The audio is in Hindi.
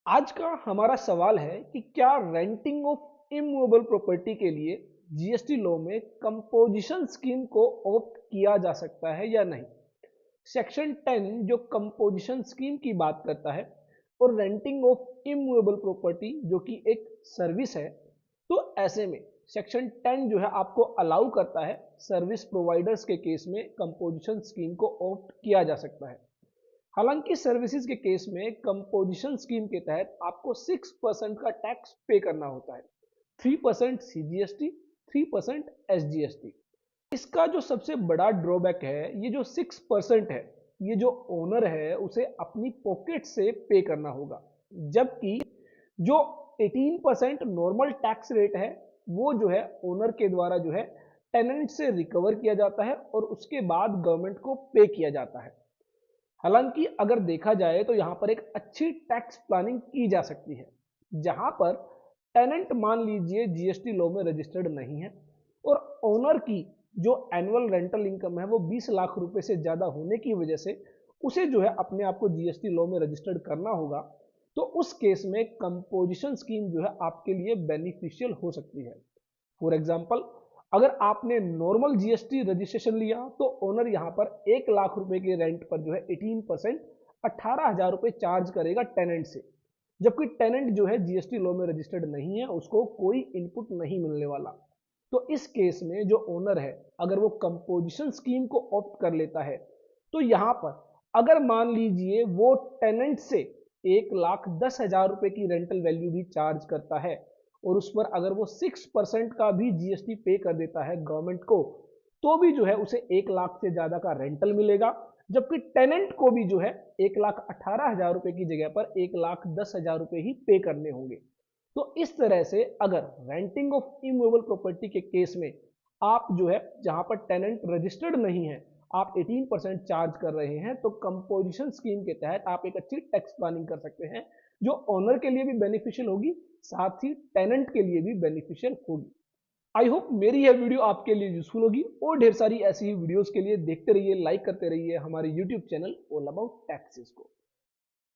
आज का हमारा सवाल है कि क्या रेंटिंग ऑफ इमूवेबल प्रॉपर्टी के लिए जीएसटी लॉ में कंपोजिशन स्कीम को ऑप्ट किया जा सकता है या नहीं। सेक्शन 10 जो कंपोजिशन स्कीम की बात करता है और रेंटिंग ऑफ इमूवेबल प्रॉपर्टी जो कि एक सर्विस है, तो ऐसे में सेक्शन 10 जो है आपको अलाउ करता है सर्विस प्रोवाइडर्स के केस में कंपोजिशन स्कीम को ऑप्ट किया जा सकता है। हालांकि सर्विसेज के केस में कंपोजिशन स्कीम के तहत आपको 6% का टैक्स पे करना होता है। 3% सीजीएसटी, 3% एसजीएसटी। इसका जो सबसे बड़ा ड्रॉबैक है, ये जो 6% है, ये जो ओनर है उसे अपनी पॉकेट से पे करना होगा, जबकि जो 18% नॉर्मल टैक्स रेट है वो जो है ओनर के द्वारा जो है टेनेंट से रिकवर किया जाता है और उसके बाद गवर्नमेंट को पे किया जाता है। हालांकि अगर देखा जाए तो यहां पर एक अच्छी टैक्स प्लानिंग की जा सकती है, जहां पर टेनेंट मान लीजिए जीएसटी लॉ में रजिस्टर्ड नहीं है और ओनर की जो एनुअल रेंटल इनकम है वो 20 लाख रुपए से ज्यादा होने की वजह से उसे जो है अपने आप को जीएसटी लॉ में रजिस्टर्ड करना होगा। तो उस केस में कंपोजिशन स्कीम जो है आपके लिए बेनिफिशियल हो सकती है। फॉर एग्जाम्पल, अगर आपने नॉर्मल जीएसटी रजिस्ट्रेशन लिया तो ओनर यहां पर 1 लाख रुपए के रेंट पर जो है 18% 18,000 रुपए चार्ज करेगा टेनेंट से, जबकि टेनेंट जो है जीएसटी लॉ में रजिस्टर्ड नहीं है, उसको कोई इनपुट नहीं मिलने वाला। तो इस केस में जो ओनर है अगर वो कंपोजिशन स्कीम को ऑप्ट कर लेता है, तो यहां पर अगर मान लीजिए वो टेनेंट से 1,10,000 रुपए की रेंटल वैल्यू भी चार्ज करता है और उस पर अगर वो 6% का भी जीएसटी पे कर देता है गवर्नमेंट को, तो भी जो है उसे 1 लाख से ज्यादा का रेंटल मिलेगा, जबकि टेनेंट को भी जो है 1,18,000 रुपए की जगह पर 1,10,000 रुपए ही पे करने होंगे। तो इस तरह से अगर रेंटिंग ऑफ इमूवेबल प्रॉपर्टी के केस में आप जो है जहां पर टेनेंट रजिस्टर्ड नहीं है, आप 18% चार्ज कर रहे हैं, तो कंपोजिशन स्कीम के तहत आप एक अच्छी टैक्स प्लानिंग कर सकते हैं, जो ओनर के लिए भी बेनिफिशियल होगी, साथ ही टेनेंट के लिए भी बेनिफिशियल होगी। आई होप मेरी यह वीडियो आपके लिए यूजफुल होगी और ढेर सारी ऐसी ही वीडियोस के लिए देखते रहिए, लाइक करते रहिए हमारे YouTube channel all about taxes को।